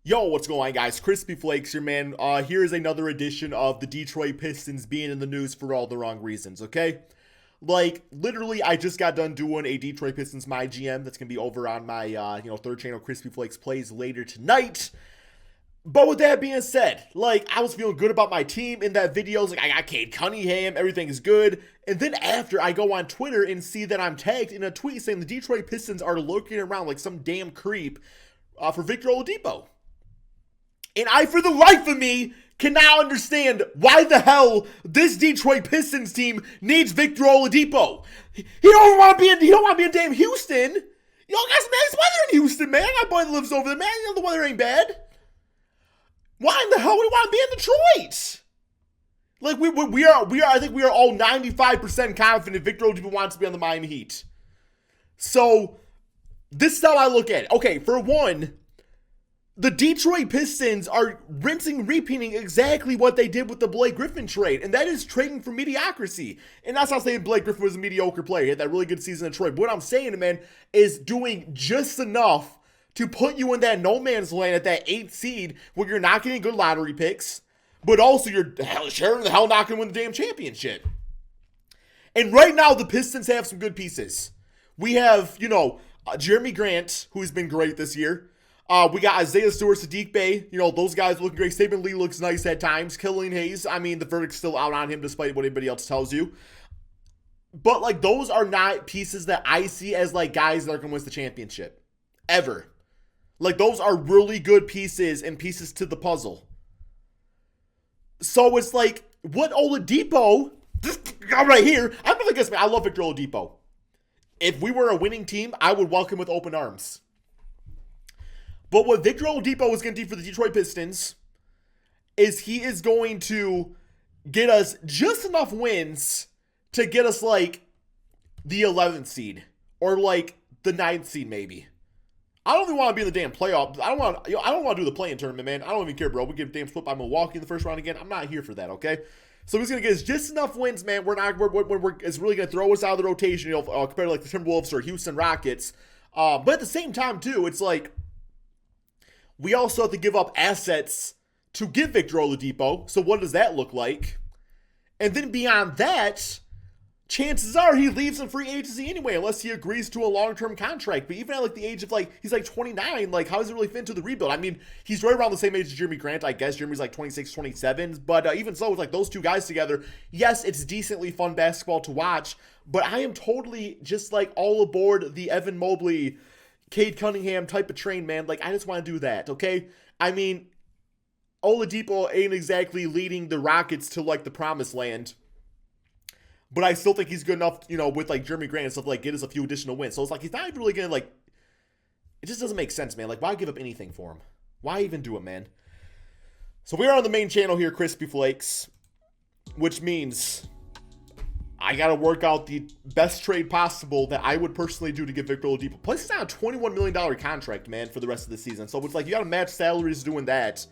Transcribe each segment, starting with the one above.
Yo, what's going on, guys? KrispyFlakes here, man. Here is another edition of the Detroit Pistons being in the news for all the wrong reasons, okay? Like, literally, I just got done doing a Detroit Pistons My GM that's going to be over on my, third channel, KrispyFlakes Plays, later tonight. But with that being said, like, I was feeling good about my team in that video. I was like, I got Cade Cunningham, everything is good. And then after, I go on Twitter and see that I'm tagged in a tweet saying the Detroit Pistons are looking around like some damn creep for Victor Oladipo. And I, for the life of me, cannot understand why the hell this Detroit Pistons team needs Victor Oladipo. He don't want to be in damn Houston. Y'all got some nice weather in Houston, man. I got a boy that lives over there, man. You know the weather ain't bad. Why in the hell would he want to be in Detroit? Like, I think we are all 95% confident Victor Oladipo wants to be on the Miami Heat. So, this is how I look at it. Okay, for one, the Detroit Pistons are rinsing and repeating exactly what they did with the Blake Griffin trade, and that is trading for mediocrity. And that's not saying Blake Griffin was a mediocre player. He had that really good season in Detroit. But what I'm saying, man, is doing just enough to put you in that no man's land at that 8th seed where you're not getting good lottery picks, but also you're sure the hell not going to win the damn championship. And right now, the Pistons have some good pieces. We have, Jeremy Grant, who's been great this year. We got Isaiah Stewart, Sadiq Bey. Those guys looking great. Saban Lee looks nice at times. Killian Hayes, I mean, the verdict's still out on him despite what anybody else tells you. But, those are not pieces that I see as, guys that are going to win the championship. Ever. Those are really good pieces and pieces to the puzzle. So, it's what Oladipo, this guy right here, I'm really good, man. I love Victor Oladipo. If we were a winning team, I would welcome with open arms. But what Victor Oladipo is going to do for the Detroit Pistons is he is going to get us just enough wins to get us the 11th seed or the 9th seed maybe. I don't even want to be in the damn playoff. I don't want to do the play-in tournament, man. I don't even care, bro. We get a damn split by Milwaukee in the first round again. I'm not here for that, okay? So he's going to get us just enough wins, man. It's really going to throw us out of the rotation, compared to the Timberwolves or Houston Rockets. But at the same time, too, it's we also have to give up assets to get Victor Oladipo. So what does that look like? And then beyond that, chances are he leaves in free agency anyway, unless he agrees to a long-term contract. But even at the age of he's 29, how does it really fit into the rebuild? I mean, he's right around the same age as Jeremy Grant, I guess. Jeremy's 26, 27. But even so, with those two guys together, yes, it's decently fun basketball to watch. But I am totally just all aboard the Evan Mobley, Cade Cunningham type of train, man. I just want to do that, okay? I mean, Oladipo ain't exactly leading the Rockets to, the promised land. But I still think he's good enough, with, Jeremy Grant and stuff, get us a few additional wins. So it's he's not even really going to, it just doesn't make sense, man. Why give up anything for him? Why even do it, man? So we are on the main channel here, KrispyFlakes, which means I got to work out the best trade possible that I would personally do to get Victor Oladipo. Plus, he's on a $21 million contract, man, for the rest of the season. So it's you got to match salaries doing that.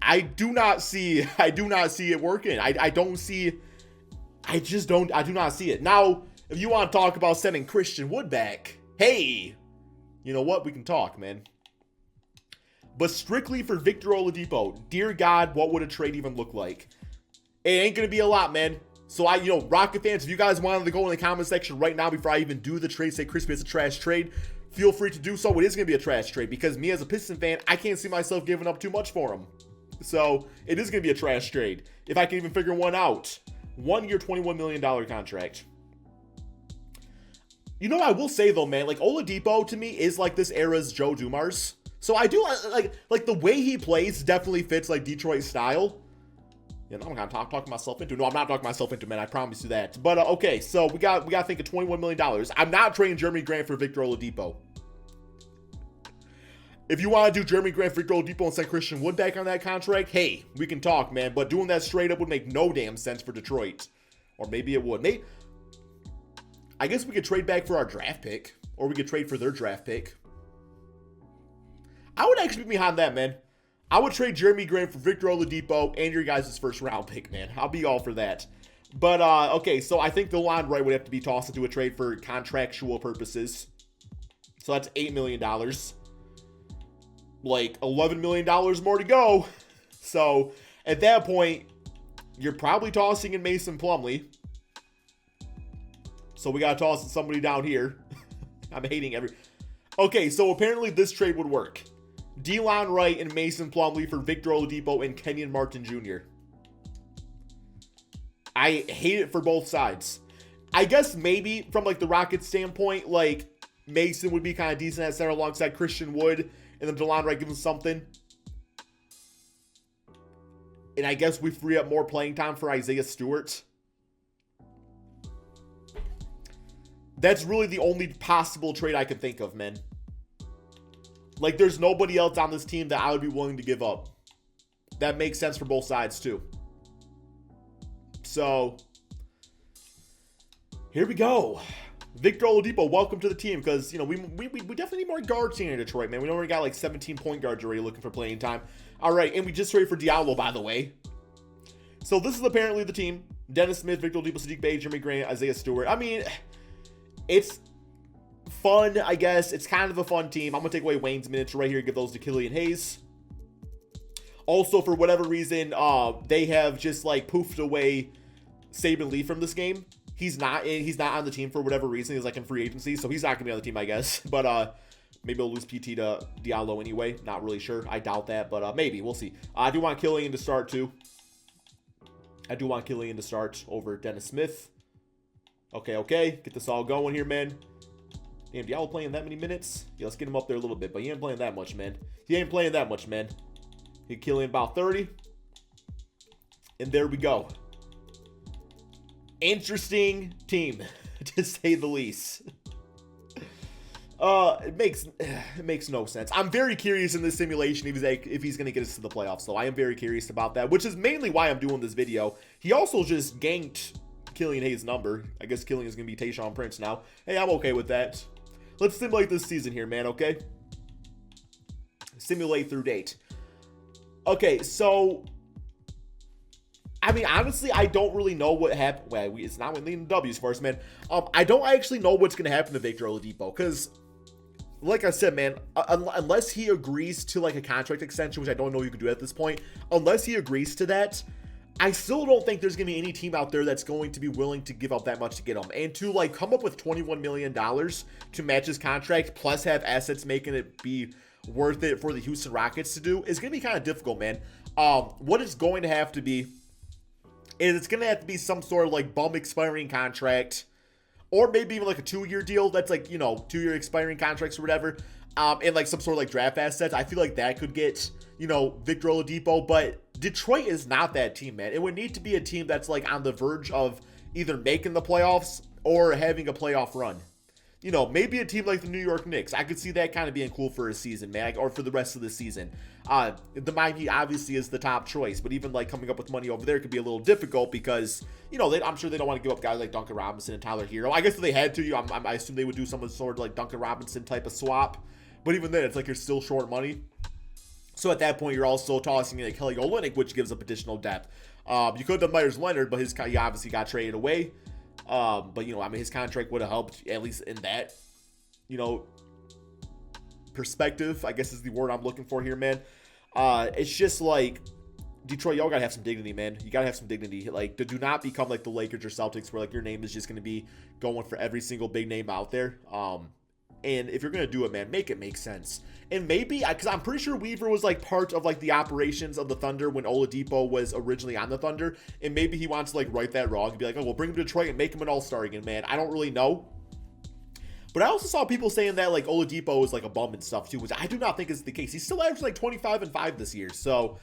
I do not see it working. I do not see it. Now, if you want to talk about sending Christian Wood back, hey, you know what? We can talk, man. But strictly for Victor Oladipo, dear God, what would a trade even look like? It ain't going to be a lot, man. So Rocket fans, if you guys wanted to go in the comment section right now before I even do the trade, say Crispy, it's a trash trade, feel free to do so. It is going to be a trash trade because me as a Piston fan, I can't see myself giving up too much for him. So it is going to be a trash trade if I can even figure one out. 1 year, $21 million contract. I will say though, man, Oladipo to me is this era's Joe Dumars. So I do the way he plays definitely fits Detroit style. I'm gonna talk myself into. No, I'm not talking myself into, man. I promise you that. But okay, so we got to think of $21 million. I'm not trading Jeremy Grant for Victor Oladipo. If you want to do Jeremy Grant, Victor Oladipo, and send Christian Wood back on that contract, hey, we can talk, man. But doing that straight up would make no damn sense for Detroit, or maybe it would. I guess we could trade back for our draft pick, or we could trade for their draft pick. I would actually be behind that, man. I would trade Jeremy Grant for Victor Oladipo and your guys' first round pick, man. I'll be all for that. But, okay, so I think the line right would have to be tossed into a trade for contractual purposes. So that's $8 million. like $11 million more to go. So at that point, you're probably tossing in Mason Plumlee. So we got to toss somebody down here. I'm hating Okay, so apparently this trade would work. Delon Wright and Mason Plumlee for Victor Oladipo and Kenyon Martin Jr. I hate it for both sides. I guess maybe from like the Rockets standpoint, like Mason would be kind of decent at center alongside Christian Wood, and then Delon Wright gives him something. And I guess we free up more playing time for Isaiah Stewart. That's really the only possible trade I can think of, man. Like, there's nobody else on this team that I would be willing to give up. That makes sense for both sides, too. So, here we go. Victor Oladipo, welcome to the team, because, you know, we definitely need more guards here in Detroit, man. We already got, like, 17 point guards already looking for playing time. All right, and we just traded for Diallo, by the way. So, this is apparently the team. Dennis Smith, Victor Oladipo, Sadiq Bey, Jeremy Grant, Isaiah Stewart. I mean, it's fun, I guess. It's kind of a fun team. I'm going to take away Wayne's minutes right here and give those to Killian Hayes. Also, for whatever reason, they have just, like, poofed away Saban Lee from this game. He's not on the team for whatever reason. He's, like, in free agency, so he's not going to be on the team, I guess. But maybe they'll lose PT to Diallo anyway. Not really sure. I doubt that, but maybe. We'll see. I do want Killian to start, too. I do want Killian to start over Dennis Smith. Okay. Get this all going here, man. Damn, Diallo playing that many minutes? Yeah, let's get him up there a little bit, but he ain't playing that much, man. He Killian about 30. And there we go. Interesting team, to say the least. It makes no sense. I'm very curious in this simulation if he's going to get us to the playoffs, though. I am very curious about that, which is mainly why I'm doing this video. He also just ganked Killian Hayes' number. I guess Killian is going to be Tayshaun Prince now. Hey, I'm okay with that. Let's simulate this season here, man, okay? Simulate through date. Okay, so, I mean, honestly, I don't really know what happened. Well, it's not leading to W's first, man. I don't actually know what's going to happen to Victor Oladipo, because, like I said, man, unless he agrees to, like, a contract extension, which I don't know you can do at this point, unless he agrees to that, I still don't think there's going to be any team out there that's going to be willing to give up that much to get him. And to, like, come up with $21 million to match his contract, plus have assets making it be worth it for the Houston Rockets to do, is going to be kind of difficult, man. What it's going to have to be is it's going to have to be some sort of, like, bum expiring contract, or maybe even, like, a 2-year deal that's, like, you know, 2-year expiring contracts or whatever, and, like, some sort of, like, draft assets. I feel like that could get, you know, Victor Oladipo, but Detroit is not that team, man. It would need to be a team that's, like, on the verge of either making the playoffs or having a playoff run. You know, maybe a team like the New York Knicks. I could see that kind of being cool for a season, man, or for the rest of the season. The Miami obviously is the top choice, but even, like, coming up with money over there could be a little difficult because, you know, I'm sure they don't want to give up guys like Duncan Robinson and Tyler Hero. I guess if they had to, I assume they would do some sort of, like, Duncan Robinson type of swap. But even then, it's like you're still short money. So at that point, you're also tossing in a Kelly Olynyk, which gives up additional depth. You could have done Myers Leonard, but he obviously got traded away. But, you know, I mean, his contract would have helped, at least in that, you know, perspective, I guess is the word I'm looking for here, man. It's just like, Detroit, y'all gotta have some dignity, man. You gotta have some dignity. Like, do not become like the Lakers or Celtics, where, like, your name is just gonna be going for every single big name out there. And if you're going to do it, man, make it make sense. And maybe, because I'm pretty sure Weaver was, like, part of, like, the operations of the Thunder when Oladipo was originally on the Thunder. And maybe he wants to, like, right that wrong and be like, oh, we'll bring him to Detroit and make him an all-star again, man. I don't really know. But I also saw people saying that, like, Oladipo is, like, a bum and stuff, too, which I do not think is the case. He's still averaging, like, 25-5 this year. So,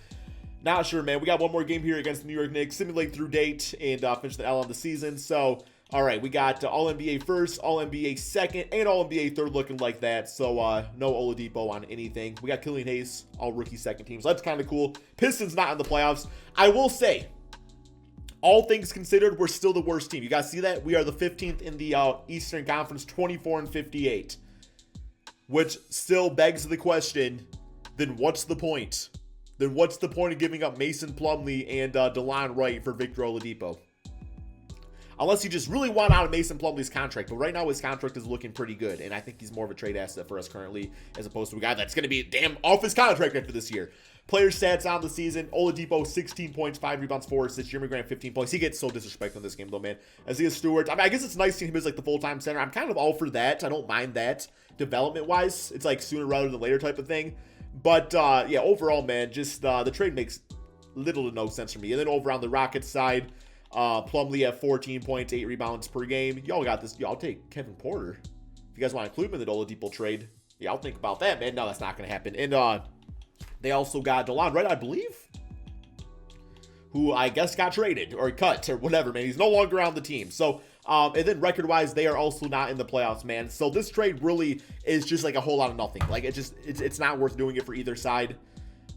not sure, man. We got one more game here against the New York Knicks. Simulate through date and finish the L on the season. So, all right, we got All-NBA first, All-NBA second, and All-NBA third looking like that. So, no Oladipo on anything. We got Killian Hayes, all-rookie second team. So, that's kind of cool. Pistons not in the playoffs. I will say, all things considered, we're still the worst team. You guys see that? We are the 15th in the Eastern Conference, 24-58. Which still begs the question, then what's the point? Then what's the point of giving up Mason Plumlee and Delon Wright for Victor Oladipo? Unless you just really want out of Mason Plumlee's contract. But right now his contract is looking pretty good. And I think he's more of a trade asset for us currently as opposed to a guy that's going to be damn off his contract after this year. Player stats on the season. Oladipo, 16 points, 5 rebounds, 4 assists. Jeremy Grant, 15 points. He gets so disrespected in this game, though, man. Isaiah Stewart. I mean, I guess it's nice seeing him as, like, the full-time center. I'm kind of all for that. I don't mind that development-wise. It's, like, sooner rather than later type of thing. But, yeah, overall, man, just the trade makes little to no sense for me. And then over on the Rockets side, Plumlee at 14 points, 8 rebounds per game. Y'all got this. Y'all take Kevin Porter. If you guys want to include him in the Oladipo trade, yeah, I'll think about that, man. No, that's not going to happen. And, they also got DeLon Wright, I believe, who I guess got traded or cut or whatever, man. He's no longer on the team. So, and then record-wise, they are also not in the playoffs, man. So this trade really is just like a whole lot of nothing. Like, it's not worth doing it for either side.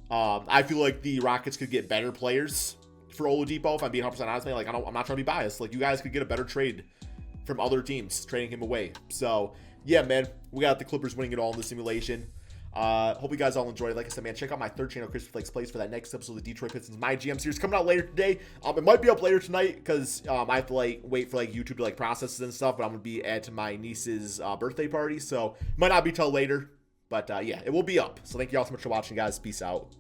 I feel like the Rockets could get better players for Oladipo, if I'm being 100% honest, man. Like, I'm not trying to be biased. Like, you guys could get a better trade from other teams, trading him away. So, yeah, man, we got the Clippers winning it all in the simulation. Hope you guys all enjoyed. Like I said, man, check out my third channel, KrispyFlakes Plays, for that next episode of the Detroit Pistons My GM series coming out later today. It might be up later tonight because I have to like wait for like YouTube to like process it and stuff. But I'm gonna be at my niece's birthday party, so might not be till later. But yeah, it will be up. So thank you all so much for watching, guys. Peace out.